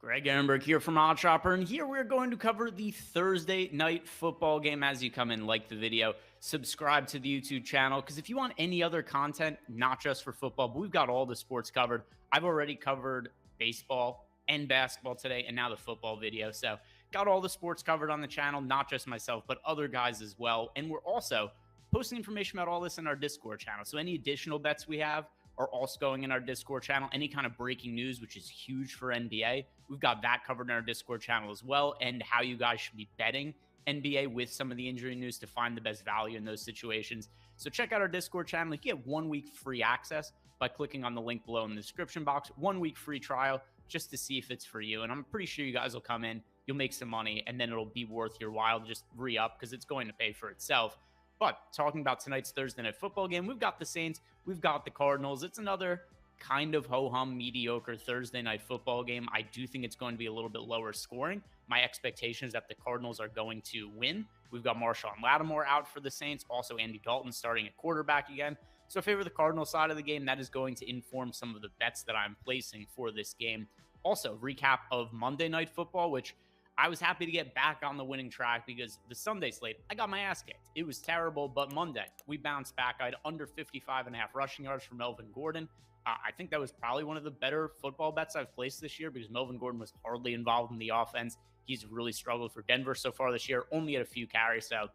Greg Ehrenberg here from Odd Shopper, and here we're going to cover the Thursday night football game. As you come in, like the video, subscribe to the YouTube channel, because if you want any other content, not just for football, but we've got all the sports covered. I've already covered baseball and basketball today, and now the football video. So got all the sports covered on the channel, not just myself, but other guys as well. And we're also posting information about all this in our Discord channel. So any additional bets we have are also going in our Discord channel. Any kind of breaking news, which is huge for NBA, we've got that covered in our Discord channel as well, and how you guys should be betting NBA with some of the injury news to find the best value in those situations. So check out our Discord channel. You get 1 week free access by clicking on the link below in the description box. 1 week free trial just to see if it's for you. And I'm pretty sure you guys will come in, you'll make some money, and then it'll be worth your while to just re-up, because it's going to pay for itself. But talking about tonight's Thursday night football game, we've got the Saints, we've got the Cardinals. It's another kind of ho-hum, mediocre Thursday night football game. I do think it's going to be a little bit lower scoring. My expectation is that the Cardinals are going to win. We've got Marshawn Lattimore out for the Saints. Also, Andy Dalton starting at quarterback again. So I favor the Cardinal side of the game. That is going to inform some of the bets that I'm placing for this game. Also, recap of Monday Night Football, which I was happy to get back on the winning track, because the Sunday slate, I got my ass kicked. It was terrible, but Monday, we bounced back. I had under 55.5 rushing yards from Melvin Gordon. I think that was probably one of the better football bets I've placed this year, because Melvin Gordon was hardly involved in the offense. He's really struggled for Denver so far this year, only had a few carries, so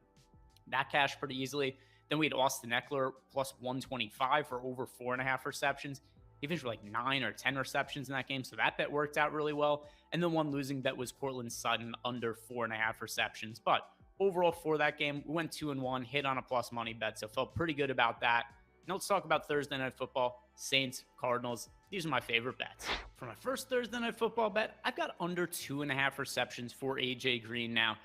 that cashed pretty easily. Then we had Austin Eckler plus 125 for over 4.5 receptions. He finished with like 9 or 10 receptions in that game, so that bet worked out really well. And the one losing bet was Cortland Sutton, under 4.5 receptions. But overall for that game, we went 2-1, hit on a plus money bet, so felt pretty good about that. Now let's talk about Thursday night football. Saints, Cardinals. These are my favorite bets. For my first Thursday night football bet, I've got under 2.5 receptions for AJ Green now.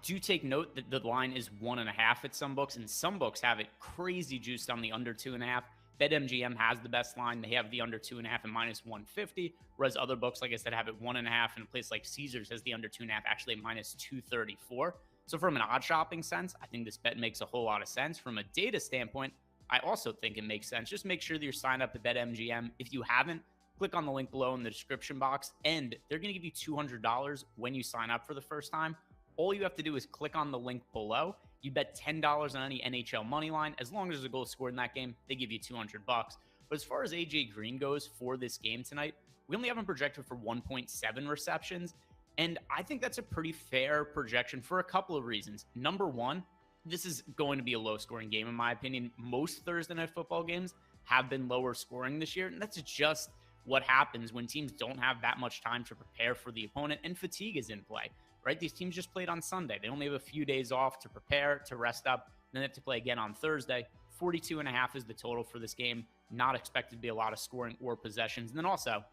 Do take note that the line is 1.5 at some books, and some books have it crazy juiced on the under 2.5. BetMGM has the best line. They have the under 2.5 and minus 150, whereas other books, like I said, have it 1.5, and a place like Caesars has the under 2.5 actually at minus 234. So from an odd shopping sense, I think this bet makes a whole lot of sense. From a data standpoint, I also think it makes sense. Just make sure that you're signed up at BetMGM. If you haven't, click on the link below in the description box, and they're going to give you $200 when you sign up for the first time. All you have to do is click on the link below. You bet $10 on any NHL money line. As long as there's a goal scored in that game, they give you $200. But as far as AJ Green goes for this game tonight, we only have him projected for 1.7 receptions. And I think that's a pretty fair projection for a couple of reasons. Number one, this is going to be a low scoring game, in my opinion. Most Thursday night football games have been lower scoring this year. And that's just what happens when teams don't have that much time to prepare for the opponent, and fatigue is in play. Right? These teams just played on Sunday. They only have a few days off to prepare, to rest up, and then they have to play again on Thursday. 42.5 is the total for this game. Not expected to be a lot of scoring or possessions. And then also,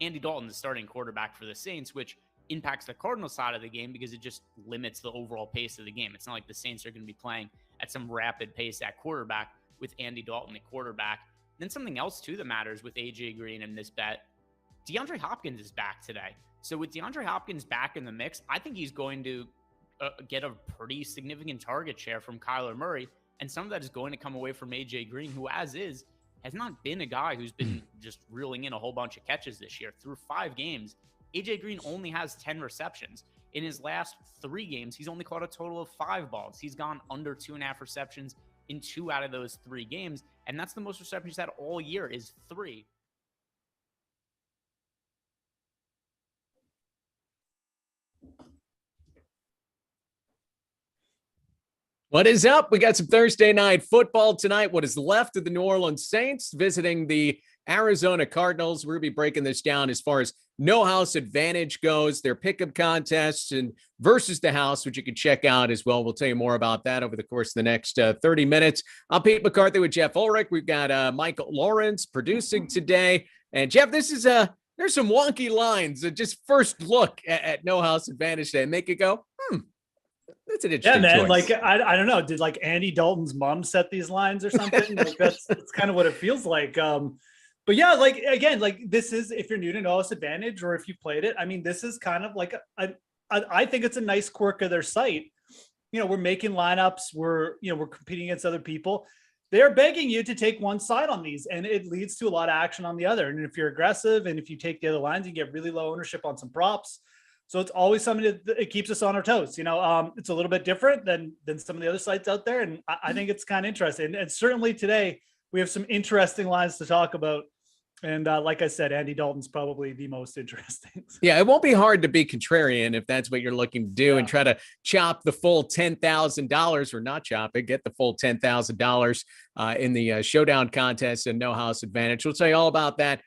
Andy Dalton is starting quarterback for the Saints, which impacts the Cardinals side of the game because it just limits the overall pace of the game. It's not like the Saints are going to be playing at some rapid pace at quarterback with Andy Dalton at quarterback. And then something else, too, that matters with AJ Green in this bet, DeAndre Hopkins is back today. So with DeAndre Hopkins back in the mix, I think he's going to get a pretty significant target share from Kyler Murray. And some of that is going to come away from AJ Green, who as is, has not been a guy who's been just reeling in a whole bunch of catches this year. Through 5 games, AJ Green only has 10 receptions. In his last 3 games, he's only caught a total of 5 balls. He's gone under 2.5 receptions in 2 out of those 3 games. And that's the most receptions he's had all year, is 3. What is up? We got some Thursday night football tonight. What is left of the New Orleans Saints visiting the Arizona Cardinals. We're going to be breaking this down as far as no house advantage goes, their pickup contests and versus the house, which you can check out as well. We'll tell you more about that over the course of the next 30 minutes. I'm Pete McCarthy with Geoff Ulrich. We've got Michael Lawrence producing today. And Jeff, this is there's some wonky lines. Just first look at no house advantage today and make it go, that's an interesting man. choice. Like, I don't know. Did like Andy Dalton's mom set these lines or something? Like that's kind of what it feels like. But yeah, like, again, like this is, if you're new to No House Advantage or if you played it, I mean, this is kind of like, I think it's a nice quirk of their site. You know, we're making lineups. We're competing against other people. they're begging you to take one side on these, and it leads to a lot of action on the other. And if you're aggressive and if you take the other lines, you get really low ownership on some props. So it's always something that it keeps us on our toes. It's a little bit different than some of the other sites out there. And I think it's kind of interesting. And certainly today we have some interesting lines to talk about. And like I said, Andy Dalton's probably the most interesting. Yeah, it won't be hard to be contrarian if that's what you're looking to do and try to chop the full $10,000 or not chop it, get the full $10,000 in the showdown contest and no house advantage. We'll tell you all about that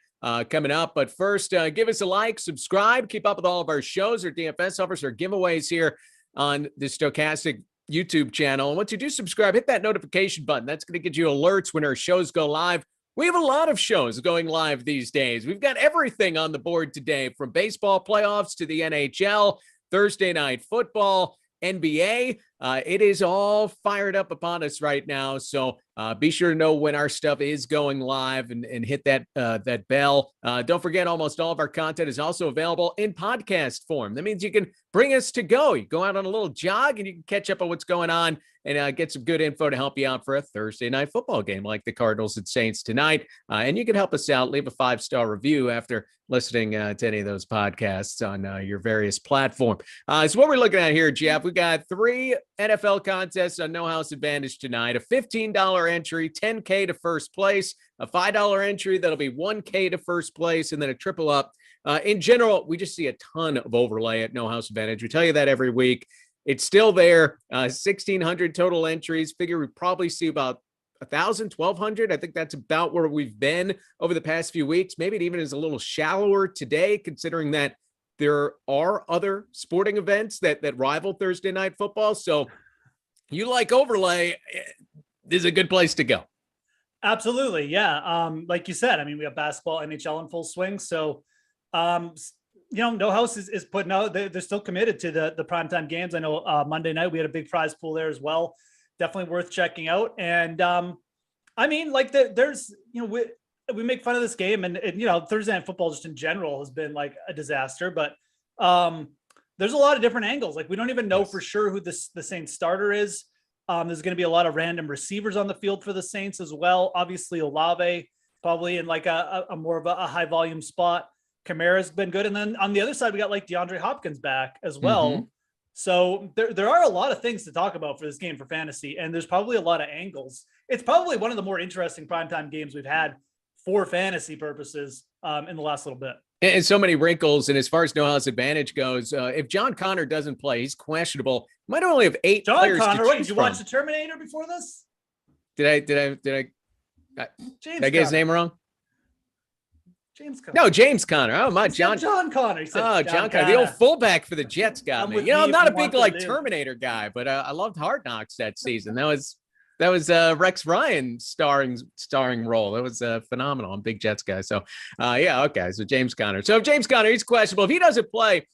coming up. But first, give us a like, subscribe, keep up with all of our shows, our DFS offers, our giveaways here on the Stokastic YouTube channel. And once you do subscribe, hit that notification button. That's going to get you alerts when our shows go live. We have a lot of shows going live these days. We've got everything on the board today, from baseball playoffs to the NHL, Thursday night football, NBA. It is all fired up upon us right now. So be sure to know when our stuff is going live and hit that bell. Don't forget, almost all of our content is also available in podcast form. That means you can bring us to go. You go out on a little jog and you can catch up on what's going on and get some good info to help you out for a Thursday night football game like the Cardinals and Saints tonight. And you can help us out. Leave a 5-star review after listening to any of those podcasts on your various platforms. So what we're looking at here, Geoff, we got 3 NFL contests on No House Advantage tonight. A $15 entry, $10K to first place. A $5 entry, that'll be $1K to first place, and then a triple up. In general, we just see a ton of overlay at No House Advantage. We tell you that every week. It's still there. 1,600 total entries. Figure we probably see about 1,000, 1,200. I think that's about where we've been over the past few weeks. Maybe it even is a little shallower today, considering that there are other sporting events that rival Thursday night football. So you like overlay, this is a good place to go. Absolutely. Yeah. Like you said, I mean, we have basketball, NHL in full swing. So, No House is putting out, they're still committed to the primetime games. I know Monday night we had a big prize pool there as well. Definitely worth checking out. And there's, we make fun of this game and Thursday night football just in general has been like a disaster, but there's a lot of different angles. Like we don't even know for sure who the Saints starter is. There's going to be a lot of random receivers on the field for the Saints as well. Obviously Olave probably in like a more of a high volume spot. Kamara's been good. And then on the other side, we got like DeAndre Hopkins back as well. Mm-hmm. So there are a lot of things to talk about for this game for fantasy, and there's probably a lot of angles. It's probably one of the more interesting primetime games we've had for fantasy purposes in the last little bit. And so many wrinkles. And as far as No House Advantage goes, if John Connor doesn't play, he's questionable. Might only have 8 players. John Connor, did you watch The Terminator before this? Did I get his name wrong? James Conner. No, James Conner. Oh, my John Connor. John Connor. The old fullback for the Jets got me. I'm not a big Terminator guy, but I loved Hard Knocks that season. That was Rex Ryan's starring role. That was phenomenal. I'm a big Jets guy. So okay. So James Conner. So if James Conner, he's questionable. If he doesn't play,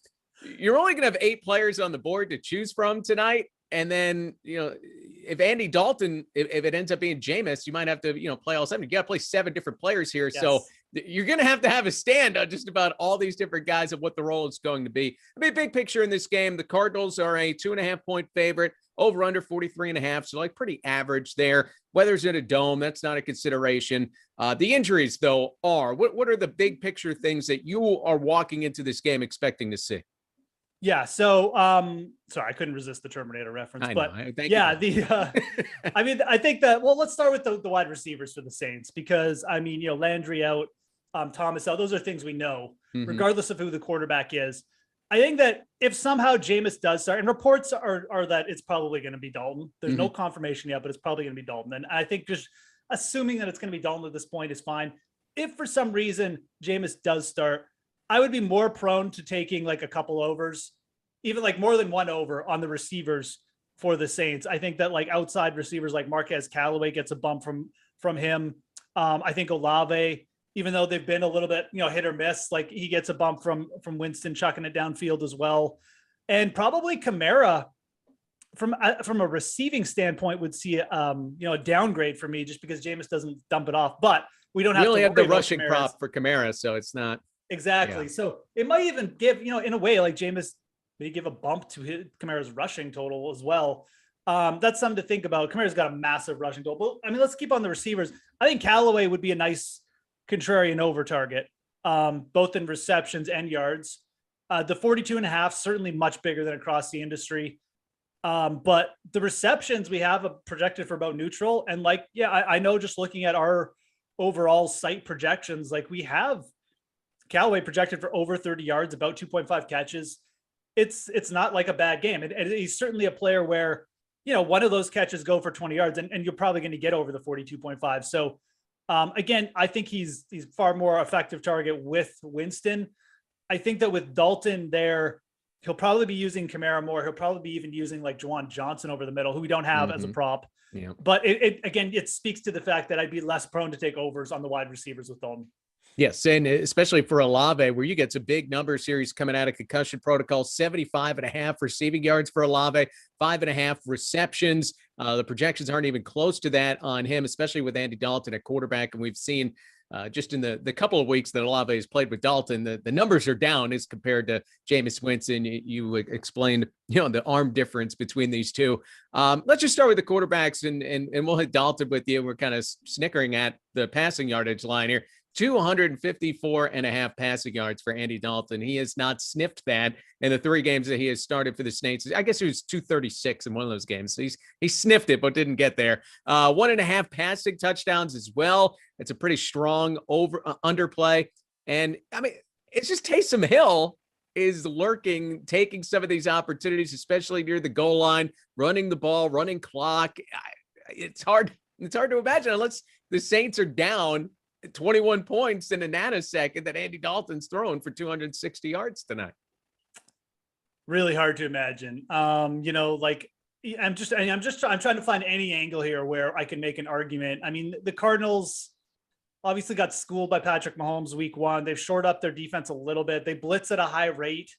you're only gonna have 8 players on the board to choose from tonight. And then, if Andy Dalton, if it ends up being Jameis, you might have to, play all 7. You got to play 7 different players here. Yes. So you're going to have a stand on just about all these different guys of what the role is going to be. I mean, big picture in this game, the Cardinals are a 2.5-point favorite, over under 43.5. So like pretty average there. Weather's in a dome. That's not a consideration. The injuries though are, what are the big picture things that you are walking into this game expecting to see? Yeah. So, sorry, I couldn't resist the Terminator reference, but I think that, let's start with the wide receivers for the Saints, because Landry out, Thomas out, those are things we know, regardless of who the quarterback is. I think that if somehow Jameis does start, and reports are that it's probably going to be Dalton. There's no confirmation yet, but it's probably going to be Dalton. And I think just assuming that it's going to be Dalton at this point is fine. If for some reason Jameis does start, I would be more prone to taking like a couple overs, even like more than one over on the receivers for the Saints. I think that like outside receivers like Marquez Callaway gets a bump from him. I think Olave, even though they've been a little bit, hit or miss, like he gets a bump from Winston chucking it downfield as well. And probably Kamara from a receiving standpoint would see a downgrade for me just because Jameis doesn't dump it off, but we only have the rushing prop for Kamara. So it's not. Exactly. Yeah. So it might even give, in a way, like Jameis may give a bump to Kamara's rushing total as well. That's something to think about. Kamara's got a massive rushing goal. But I mean, let's keep on the receivers. I think Callaway would be a nice contrarian over target, both in receptions and yards. The 42.5, certainly much bigger than across the industry. But the receptions we have projected for about neutral. And like, yeah, I know just looking at our overall site projections, like we have Callaway projected for over 30 yards, about 2.5 catches. It's not like a bad game. And he's certainly a player where, one of those catches go for 20 yards and you're probably going to get over the 42.5. So again, I think he's far more effective target with Winston. I think that with Dalton there, he'll probably be using Kamara more. He'll probably be even using like Juwan Johnson over the middle, who we don't have as a prop. Yeah. But it speaks to the fact that I'd be less prone to take overs on the wide receivers with Dalton. Yes, and especially for Olave, where you get some big number series coming out of concussion protocol, 75.5 receiving yards for Olave, 5.5 receptions. The projections aren't even close to that on him, especially with Andy Dalton at quarterback. And we've seen just in the couple of weeks that Olave has played with Dalton, the numbers are down as compared to Jameis Winston. You explained, the arm difference between these two. Let's just start with the quarterbacks and we'll hit Dalton with you. We're kind of snickering at the passing yardage line here. 254.5 passing yards for Andy Dalton. He has not sniffed that in the 3 games that he has started for the Saints. I guess it was 236 in one of those games. So he sniffed it, but didn't get there. 1.5 passing touchdowns as well. It's a pretty strong underplay. And I mean, it's just Taysom Hill is lurking, taking some of these opportunities, especially near the goal line, running the ball, running clock. It's hard to imagine unless the Saints are down 21 points in a nanosecond that Andy Dalton's throwing for 260 yards tonight. Really hard to imagine. I'm trying to find any angle here where I can make an argument. I mean, the Cardinals obviously got schooled by Patrick Mahomes week 1. They've shored up their defense a little bit. They blitz at a high rate.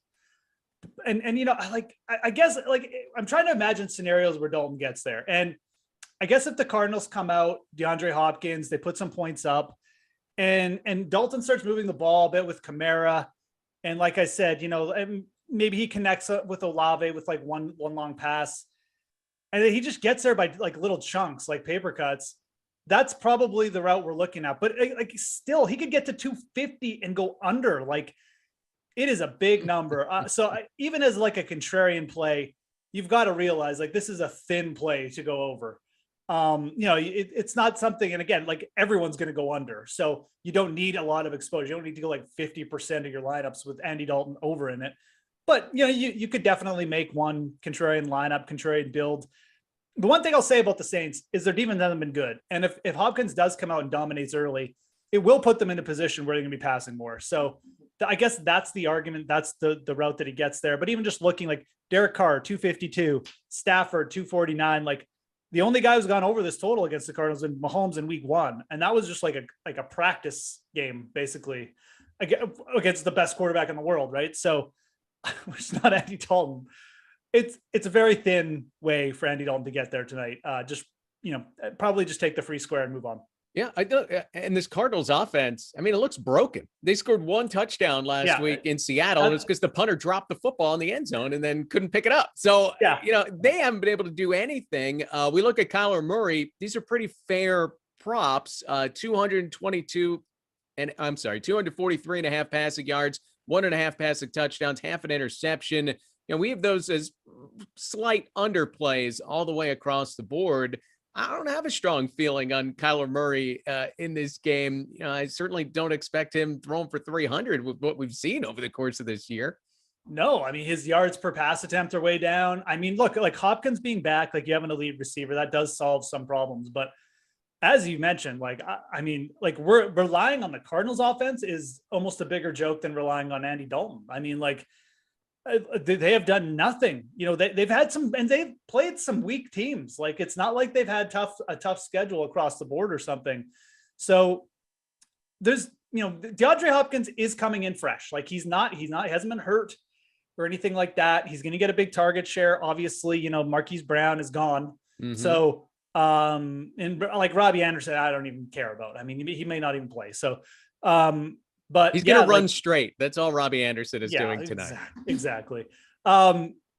And I guess I'm trying to imagine scenarios where Dalton gets there. And I guess if the Cardinals come out, DeAndre Hopkins, they put some points up, and Dalton starts moving the ball a bit with Kamara. And like I said, maybe he connects with Olave with like one long pass. And then he just gets there by like little chunks, like paper cuts. That's probably the route we're looking at. But still, he could get to 250 and go under. Like, it is a big number. Even as like a contrarian play, you've got to realize like this is a thin play to go over. It's not something, and again, like everyone's going to go under. So you don't need a lot of exposure. You don't need to go like 50% of your lineups with Andy Dalton over in it. But, you could definitely make one contrarian lineup, contrarian build. The one thing I'll say about the Saints is their defense hasn't been good. And if Hopkins does come out and dominates early, it will put them in a position where they're going to be passing more. So I guess that's the argument. That's the route that he gets there. But even just looking like Derek Carr, 252, Stafford, 249, like the only guy who's gone over this total against the Cardinals in Mahomes in week 1. And that was just like a practice game, basically, against the best quarterback in the world. Right. So it's not Andy Dalton. It's a very thin way for Andy Dalton to get there tonight. Probably just take the free square and move on. Yeah, I do. And this Cardinals offense, I mean, it looks broken. They scored 1 touchdown last week in Seattle, and it's because the punter dropped the football in the end zone and then couldn't pick it up. So, they haven't been able to do anything. We look at Kyler Murray. These are pretty fair props. 243.5 passing yards, 1.5 passing touchdowns, half an interception. We have those as slight underplays all the way across the board. I don't have a strong feeling on Kyler Murray in this game. I certainly don't expect him throwing for 300 with what we've seen over the course of this year. No, I mein, his yards per pass attempt are way down. I mean, look, like Hopkins being back, like you have an elite receiver, that does solve some problems. But as you mentioned, we're relying on the Cardinals offense is almost a bigger joke than relying on Andy Dalton. I mean, they have done nothing. They've had some, and they've played some weak teams. Like, it's not like they've had a tough schedule across the board or something. So there's, DeAndre Hopkins is coming in fresh. Like he hasn't been hurt or anything like that. He's going to get a big target share. Obviously, Marquise Brown is gone. Mm-hmm. So, and like Robbie Anderson, I don't even care about. I mean, he may not even play. So, but he's going to run straight. That's all Robbie Anderson is doing tonight. Exactly.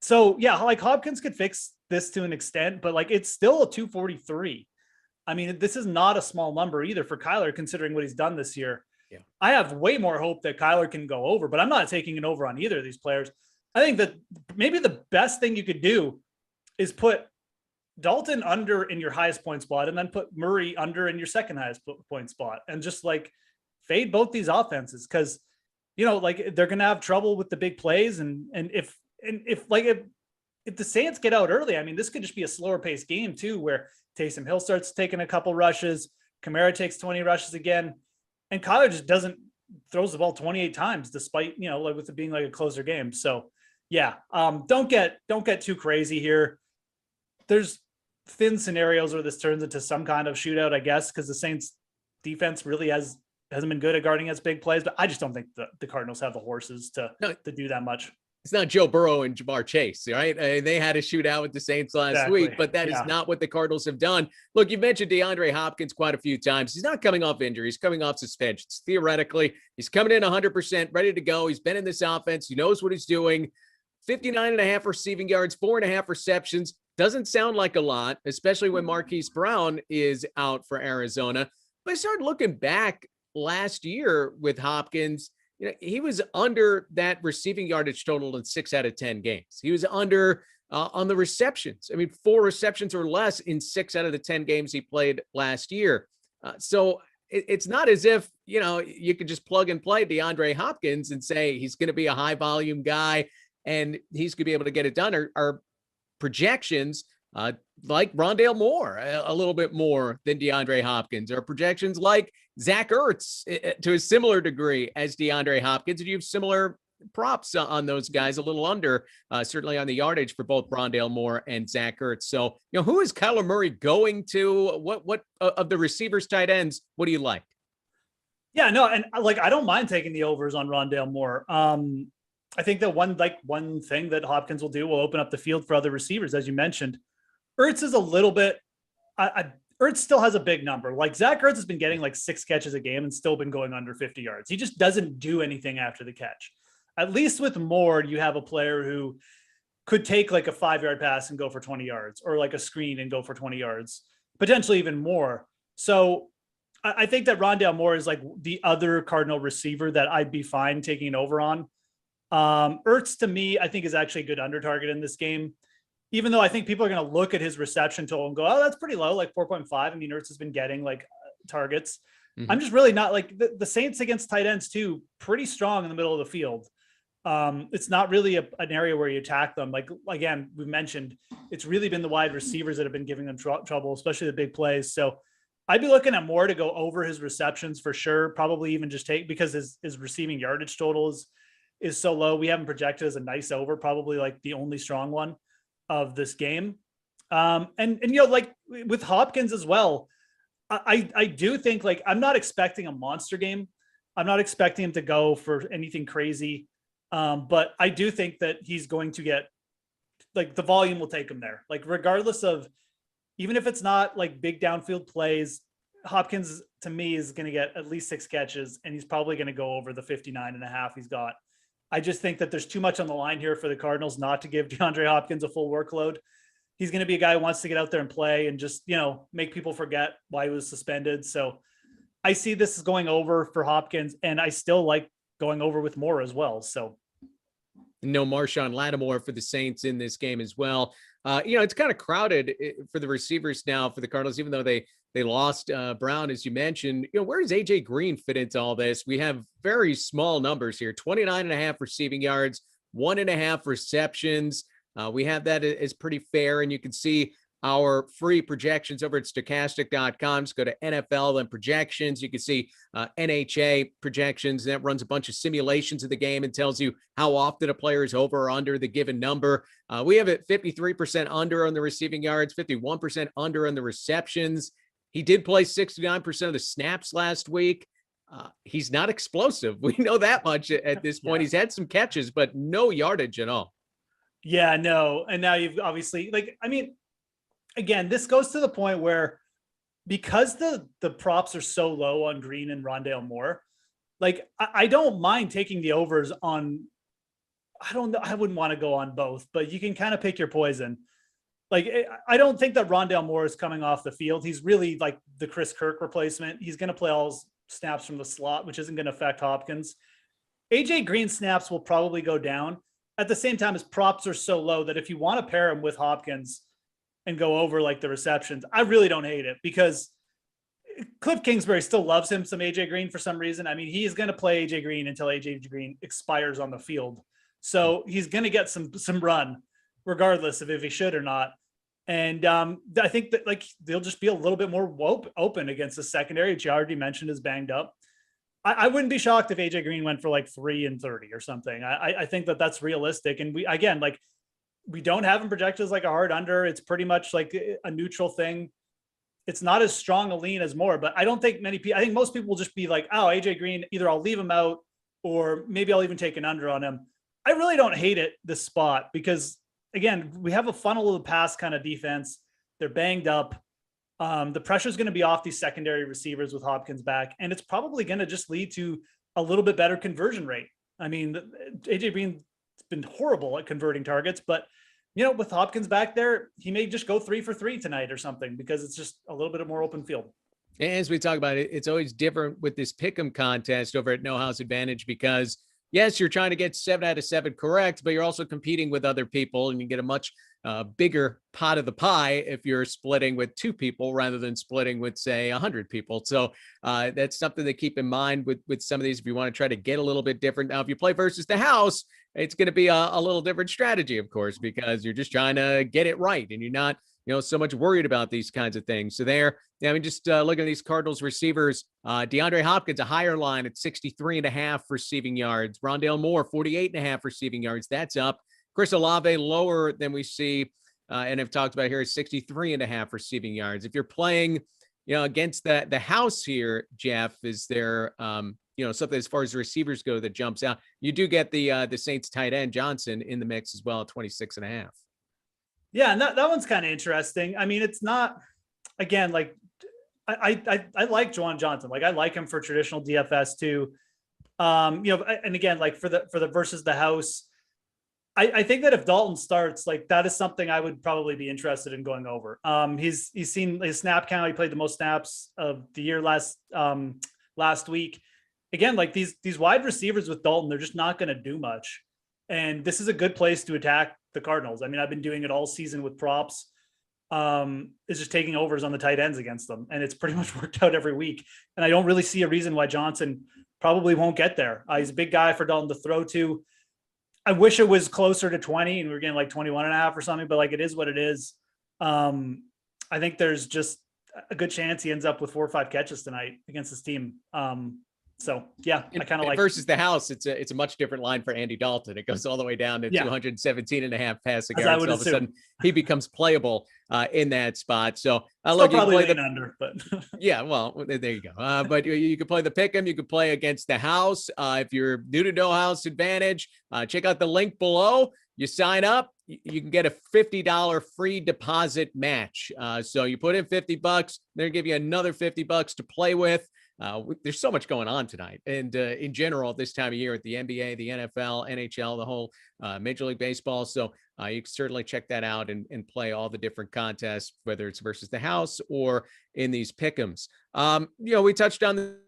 So yeah, like Hopkins could fix this to an extent, but like it's still a 243. I mean, this is not a small number either for Kyler, considering what he's done this year. Yeah. I have way more hope that Kyler can go over, but I'm not taking an over on either of these players. I think that maybe the best thing you could do is put Dalton under in your highest point spot and then put Murray under in your second highest point spot and just like fade both these offenses. Cause like they're going to have trouble with the big plays. And if the Saints get out early, I mean, this could just be a slower paced game too, where Taysom Hill starts taking a couple rushes, Kamara takes 20 rushes again, and Kyler just throws the ball 28 times, despite, like with it being like a closer game. So yeah, don't get too crazy here. There's thin scenarios where this turns into some kind of shootout, I guess, because the Saints defense really hasn't been good at guarding against big plays, but I just don't think the Cardinals have the horses to do that much. It's not Joe Burrow and Jamar Chase, right? They had a shootout with the Saints last week, but that is not what the Cardinals have done. Look, you mentioned DeAndre Hopkins quite a few times. He's not coming off injury. He's coming off suspensions. Theoretically, he's coming in 100%, ready to go. He's been in this offense. He knows what he's doing. 59.5 receiving yards, 4.5 receptions. Doesn't sound like a lot, especially when Marquise Brown is out for Arizona. But I started looking back last year with Hopkins. He was under that receiving yardage total in 6 out of 10 games. He was under on the receptions. I mean, 4 receptions or less in 6 out of the 10 games he played last year. So it's not as if, you could just plug and play DeAndre Hopkins and say he's going to be a high volume guy and he's going to be able to get it done. Our projections, like Rondale Moore, a little bit more than DeAndre Hopkins, or projections like Zach Ertz to a similar degree as DeAndre Hopkins. And you have similar props on those guys, a little under, certainly on the yardage for both Rondale Moore and Zach Ertz. So, who is Kyler Murray going to? What of the receivers, tight ends, what do you like? Yeah, no, and I don't mind taking the overs on Rondale Moore. I think that one thing that Hopkins will do will open up the field for other receivers, as you mentioned. Ertz is a little bit. Ertz still has a big number. Like Zach Ertz has been getting like 6 catches a game and still been going under 50 yards. He just doesn't do anything after the catch. At least with Moore, you have a player who could take like a 5-yard pass and go for 20 yards, or like a screen and go for 20 yards, potentially even more. So I think that Rondale Moore is like the other Cardinal receiver that I'd be fine taking over on. Ertz to me, I think is actually a good under target in this game. Even though I think people are going to look at his reception total and go, oh, that's pretty low, like 4.5. I mean, Ertz has been getting like targets. Mm-hmm. I'm just really not like the Saints against tight ends too, pretty strong in the middle of the field. It's not really an area where you attack them. Like, again, we mentioned, it's really been the wide receivers that have been giving them trouble, especially the big plays. So I'd be looking at Moore to go over his receptions for sure. Probably even just take, because his receiving yardage total is so low. We haven't projected as a nice over, probably like the only strong one of this game. And like with Hopkins as well, I do think, like, I'm not expecting a monster game. I'm not expecting him to go for anything crazy. But I do think that he's going to get, like, the volume will take him there. Like, regardless of, even if it's not like big downfield plays, Hopkins to me is going to get at least 6 catches, and he's probably going to go over the 59.5 he's got. I just think that there's too much on the line here for the Cardinals not to give DeAndre Hopkins a full workload. He's going to be a guy who wants to get out there and play and just, make people forget why he was suspended. So I see this as going over for Hopkins, and I still like going over with Moore as well. So no Marshawn Lattimore for the Saints in this game as well. It's kind of crowded for the receivers now for the Cardinals, even though they lost Brown, as you mentioned. Where does AJ Green fit into all this? We have very small numbers here: 29.5 receiving yards, 1.5 receptions. We have that as pretty fair, and you can see our free projections over at Stokastic.com. Just go to NFL and projections. You can see NHA projections. That runs a bunch of simulations of the game and tells you how often a player is over or under the given number. We have it 53% under on the receiving yards, 51% under on the receptions. He did play 69% of the snaps last week. He's not explosive. We know that much at this point. He's had some catches, but no yardage at all. Yeah, no. And now you've obviously, again, this goes to the point where, because the props are so low on Green and Rondale Moore, like, I don't mind taking the overs on I don't know. I wouldn't want to go on both, but you can kind of pick your poison. Like, I don't think that Rondale Moore is coming off the field. He's really like the Chris Kirk replacement. He's going to play all his snaps from the slot, which isn't going to affect Hopkins. AJ Green snaps will probably go down. At the same time, his props are so low that if you want to pair him with Hopkins and go over like the receptions, I really don't hate it, because Cliff Kingsbury still loves him some AJ Green for some reason. I mean, he is going to play AJ Green until AJ Green expires on the field. So he's going to get some run regardless of if he should or not. And I think that like they'll just be a little bit more open against the secondary, which you already mentioned is banged up. I wouldn't be shocked if AJ Green went for like 3 and 30 or something. I think that that's realistic. And we don't have him projected as like a hard under. It's pretty much like a neutral thing. It's not as strong a lean as Moore, but I don't think many people, I think most people will just be like, oh, AJ Green, either I'll leave him out or maybe I'll even take an under on him. I really don't hate it, this spot, because again, we have a funnel of the pass kind of defense. They're banged up. The pressure is going to be off these secondary receivers with Hopkins back, and it's probably going to just lead to a little bit better conversion rate. I mean, AJ Green's been horrible at converting targets, but with Hopkins back there, he may just go 3 for 3 tonight or something, because it's just a little bit of more open field. As we talk about it, it's always different with this pick'em contest over at No House Advantage, because yes, you're trying to get 7 out of 7 correct, but you're also competing with other people, and you get a much bigger pot of the pie if you're splitting with 2 people rather than splitting with, say, 100 people. So that's something to keep in mind with some of these if you want to try to get a little bit different. Now, if you play versus the house, it's going to be a little different strategy, of course, because you're just trying to get it right, and you're not so much worried about these kinds of things. So just looking at these Cardinals receivers, DeAndre Hopkins, a higher line at 63.5 receiving yards. Rondale Moore, 48.5 receiving yards. That's up. Chris Olave, lower than we see, and I've talked about here, is 63.5 receiving yards. If you're playing, against the house here, Geoff, is there, something as far as the receivers go that jumps out? You do get the Saints tight end Johnson in the mix as well at 26.5. Yeah, and that one's kind of interesting. I mean, it's not, again, like I like Juwan Johnson. Like, I like him for traditional DFS too. And again, like for the versus the house, I think that if Dalton starts, like, that is something I would probably be interested in going over. He's seen his snap count. He played the most snaps of the year last week. Again, like these wide receivers with Dalton, they're just not going to do much. And this is a good place to attack the Cardinals. I mean, I've been doing it all season with props. It's just taking overs on the tight ends against them, and it's pretty much worked out every week. And I don't really see a reason why Johnson probably won't get there. He's a big guy for Dalton to throw to. I wish it was closer to 20 and we were getting like 21.5 or something, but like, it is what it is. I think there's just a good chance he ends up with 4 or 5 catches tonight against this team. So yeah, I kind of like versus the house. It's a much different line for Andy Dalton. It goes all the way down to 217.5 passing yards. All of a sudden he becomes playable in that spot. So look, you play the under, but yeah, well, there you go. But you can play the pick'em. You can play against the house. If you're new to No House Advantage, check out the link below. You sign up, you can get a $50 free deposit match. So you put in $50, they'll give you another $50 to play with. There's so much going on tonight, and in general this time of year at the NBA, the NFL, NHL, the whole Major League Baseball. So you can certainly check that out and play all the different contests, whether it's versus the house or in these pick'ems. We touched on the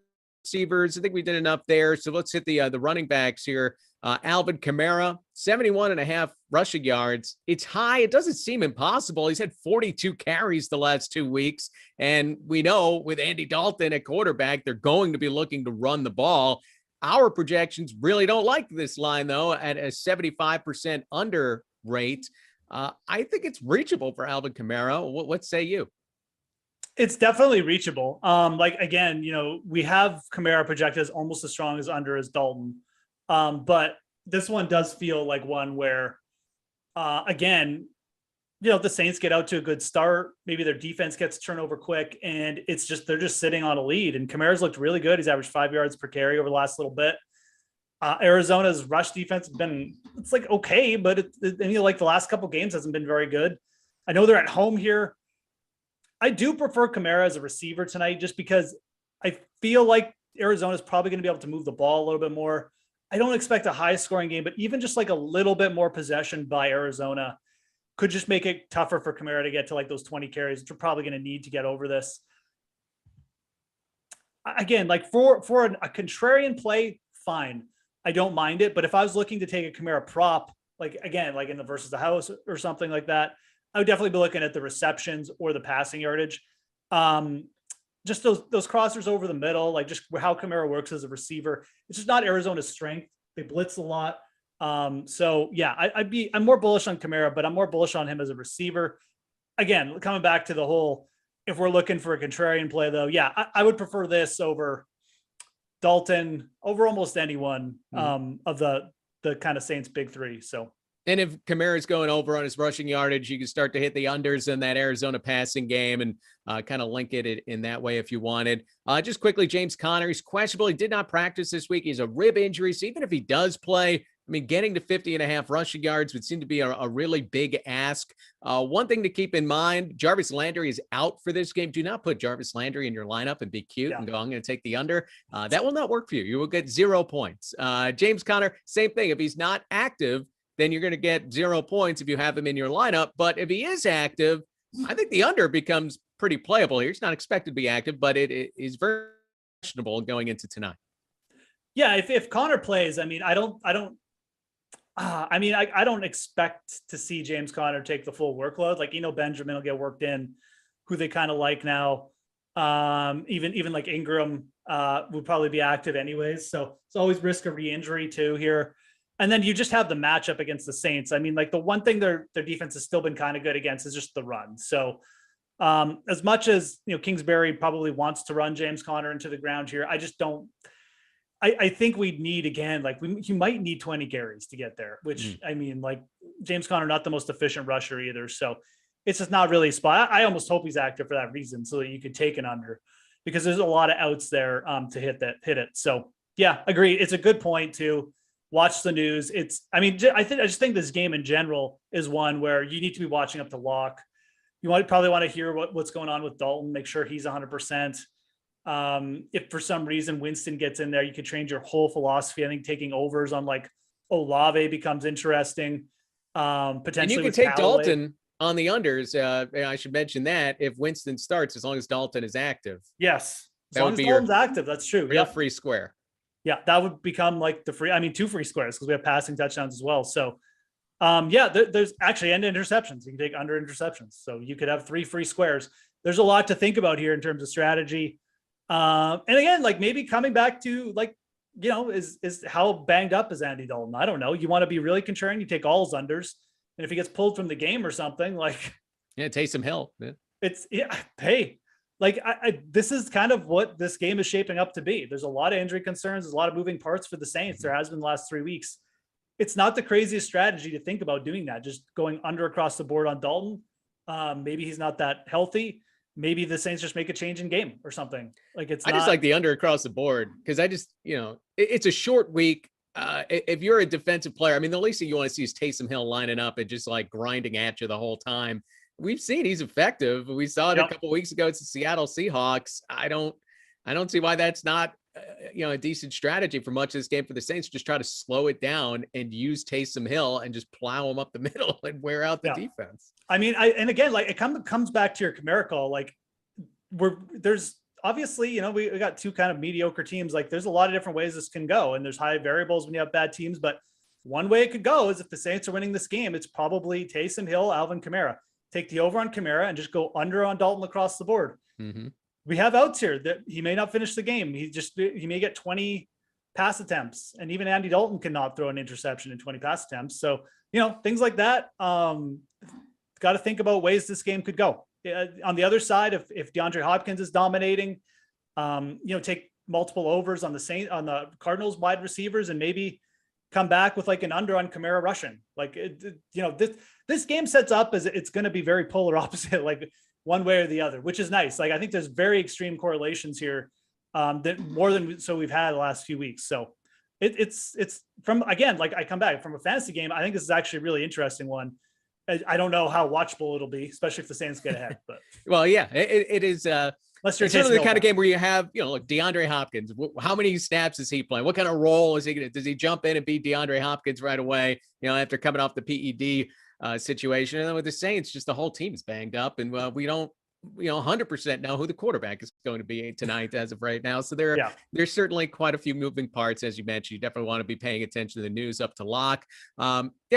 receivers. I think we did enough there. So let's hit the running backs here. Alvin Kamara, 71.5 rushing yards. It's high. It doesn't seem impossible. He's had 42 carries the last 2 weeks. And we know with Andy Dalton at quarterback, they're going to be looking to run the ball. Our projections really don't like this line, though, at a 75% under rate. I think it's reachable for Alvin Kamara. What say you? It's definitely reachable. Again, we have Kamara projected as almost as strong as under as Dalton. But this one does feel like one where, again, the Saints get out to a good start. Maybe their defense gets turnover quick, and they're just sitting on a lead. And Kamara's looked really good. He's averaged 5 yards per carry over the last little bit. Arizona's rush defense has been, it's like okay, but like the last couple games hasn't been very good. I know they're at home here. I do prefer Kamara as a receiver tonight, just because I feel like Arizona's probably going to be able to move the ball a little bit more. I don't expect a high scoring game, but even just like a little bit more possession by Arizona could just make it tougher for Kamara to get to like those 20 carries, which we're probably going to need to get over this. Again, like for a contrarian play, fine. I don't mind it. But if I was looking to take a Kamara prop, like again, like in the versus the house or something like that, I would definitely be looking at the receptions or the passing yardage. Just those crossers over the middle, like just how Kamara works as a receiver. It's just not Arizona's strength. They blitz a lot. So yeah, I'm more bullish on Kamara, but I'm more bullish on him as a receiver. Again, coming back to the whole, if we're looking for a contrarian play though, yeah, I would prefer this over Dalton, over almost anyone of the kind of Saints big three. So. And if Kamara's going over on his rushing yardage, you can start to hit the unders in that Arizona passing game and kind of link it in that way if you wanted. Just quickly, James Conner, he's questionable. He did not practice this week. He's a rib injury. So even if he does play, I mean, getting to 50.5 rushing yards would seem to be a really big ask. One thing to keep in mind, Jarvis Landry is out for this game. Do not put Jarvis Landry in your lineup and be cute and go, I'm going to take the under. That will not work for you. You will get 0 points. James Conner, same thing. If he's not active, then you're going to get 0 points if you have him in your lineup. But if he is active, I think the under becomes pretty playable here. He's not expected to be active, but it is very questionable going into tonight. Yeah, if Connor plays, I mean, I don't expect to see James Conner take the full workload. Like, Benjamin will get worked in, who they kind of like now. Even like Ingram would probably be active anyways. So it's always risk of re-injury too here. And then you just have the matchup against the Saints. I mean, like the one thing their defense has still been kind of good against is just the run. So as much as, Kingsbury probably wants to run James Conner into the ground here, I just don't. I think we'd need, again, like you might need 20 carries to get there, which I mean, like James Conner, not the most efficient rusher either. So it's just not really a spot. I almost hope he's active for that reason, so that you could take an under, because there's a lot of outs there to hit it. So yeah, agree. It's a good point too. Watch the news. I just think this game in general is one where you need to be watching up to lock. You probably want to hear what's going on with Dalton, make sure he's 100%. If for some reason Winston gets in there, you could change your whole philosophy. I think taking overs on like Olave becomes interesting. Potentially, and you can take Dalton on the unders. I should mention that if Winston starts, as long as Dalton is active. Yes, as long as Dalton's active, that's true. Real free square. Yeah, that would become like two free squares because we have passing touchdowns as well. So, there's actually end interceptions. You can take under interceptions. So you could have 3 free squares. There's a lot to think about here in terms of strategy. And again, like maybe coming back to like, is how banged up is Andy Dalton? I don't know. You want to be really contrarian, you take all his unders. And if he gets pulled from the game or something, like. Yeah, Taysom Hill. Yeah. Hey. Like this is kind of what this game is shaping up to be. There's a lot of injury concerns. There's a lot of moving parts for the Saints. There has been the last 3 weeks. It's not the craziest strategy to think about doing that. Just going under across the board on Dalton. Maybe he's not that healthy. Maybe the Saints just make a change in game or something. Like I just like the under across the board because I just, it's a short week. If you're a defensive player, I mean, the least thing you want to see is Taysom Hill lining up and just like grinding at you the whole time. We've seen he's effective. We saw it a couple of weeks ago. It's the Seattle Seahawks. I don't see why that's not, a decent strategy for much of this game for the Saints. Just try to slow it down and use Taysom Hill and just plow him up the middle and wear out the defense. I mean, and again, like it comes back to your Kamara call. Like there's obviously, we got 2 kind of mediocre teams. Like there's a lot of different ways this can go, and there's high variables when you have bad teams. But one way it could go is if the Saints are winning this game, it's probably Taysom Hill, Alvin Kamara. Take the over on Kamara and just go under on Dalton across the board. Mm-hmm. We have outs here that he may not finish the game. He may get 20 pass attempts, and even Andy Dalton cannot throw an interception in 20 pass attempts. So, things like that. Got to think about ways this game could go. On the other side, if DeAndre Hopkins is dominating, take multiple overs on the Cardinals wide receivers and maybe come back with like an under on Kamara rushing. Like, this game sets up as it's going to be very polar opposite, like one way or the other, which is nice. Like, I think there's very extreme correlations here that more than we've had the last few weeks. So it's from, again, like I come back from a fantasy game. I think this is actually a really interesting one. I don't know how watchable it'll be, especially if the Saints get ahead. But well, yeah, it is. Unless you're It's certainly the Taysom kind of Hill. game where you have, like DeAndre Hopkins. How many snaps is he playing? What kind of role is he going to? Does he jump in and beat DeAndre Hopkins right away? After coming off the PED situation, and then with the Saints, just the whole team is banged up, and we don't 100% know who the quarterback is going to be tonight as of right now. So there's certainly quite a few moving parts, as you mentioned. You definitely want to be paying attention to the news up to lock.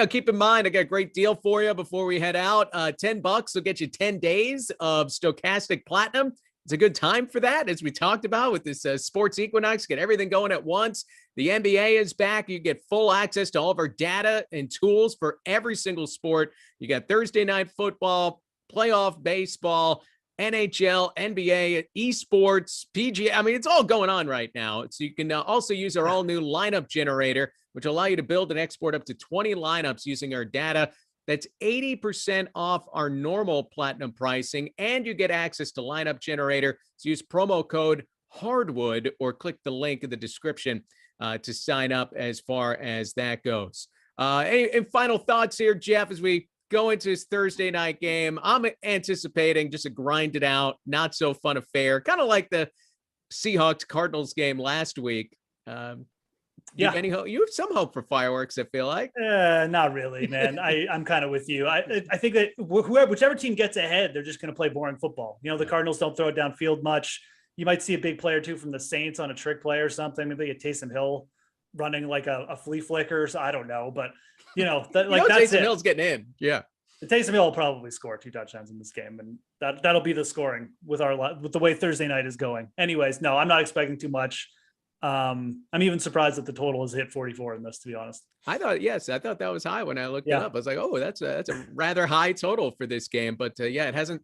Keep in mind, I got a great deal for you before we head out. $10 will get you 10 days of Stokastic Platinum. It's a good time for that, as we talked about with this sports equinox. Get everything going at once. The NBA is back. You get full access to all of our data and tools for every single sport. You got Thursday night football, playoff baseball, NHL, NBA, esports, PGA. I mean, it's all going on right now. So you can also use our all new lineup generator, which will allow you to build and export up to 20 lineups using our data. That's 80% off our normal platinum pricing, and you get access to lineup generator. So use promo code Hardwood or click the link in the description to sign up as far as that goes. Any final thoughts here, Geoff, as we go into this Thursday night game? I'm anticipating just a grinded out, not so fun affair, kind of like the Seahawks Cardinals game last week. You have some hope for fireworks, I feel like. Not really, man. I'm kind of with you. I think that whichever team gets ahead, they're just going to play boring football. The Cardinals don't throw it downfield much. You might see a big play or two from the Saints on a trick play or something. Maybe a Taysom Hill running like a flea flicker. So I don't know, but that's Taysom it. Hill's getting in. Yeah. Taysom Hill will probably score 2 touchdowns in this game, and that'll be the scoring with the way Thursday night is going. Anyways, no, I'm not expecting too much. I'm even surprised that the total has hit 44 in this, to be honest. I thought that was high when I looked it up. I was like, oh, that's a rather high total for this game. But it hasn't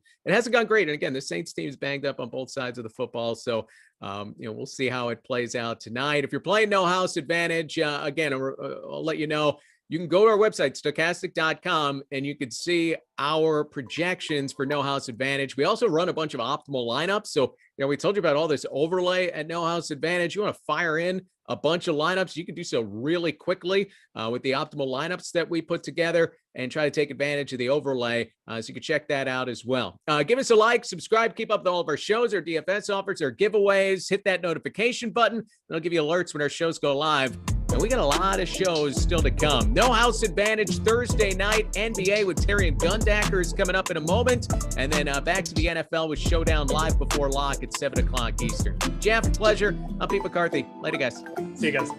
gone great. And again, the Saints team is banged up on both sides of the football. So, we'll see how it plays out tonight. If you're playing No House Advantage, again, I'll let you know. You can go to our website, stokastic.com, and you can see our projections for No House Advantage. We also run a bunch of optimal lineups. So, we told you about all this overlay at No House Advantage. You want to fire in a bunch of lineups, you can do so really quickly with the optimal lineups that we put together and try to take advantage of the overlay. So you can check that out as well. Give us a like, subscribe, keep up with all of our shows, our DFS offers, our giveaways, hit that notification button. That'll give you alerts when our shows go live. And we got a lot of shows still to come. No House Advantage Thursday night, NBA with Terry and Gundacker is coming up in a moment. And then back to the NFL with Showdown live before lock at 7 o'clock Eastern. Geoff, pleasure. I'm Pete McCarthy. Later, guys. See you guys.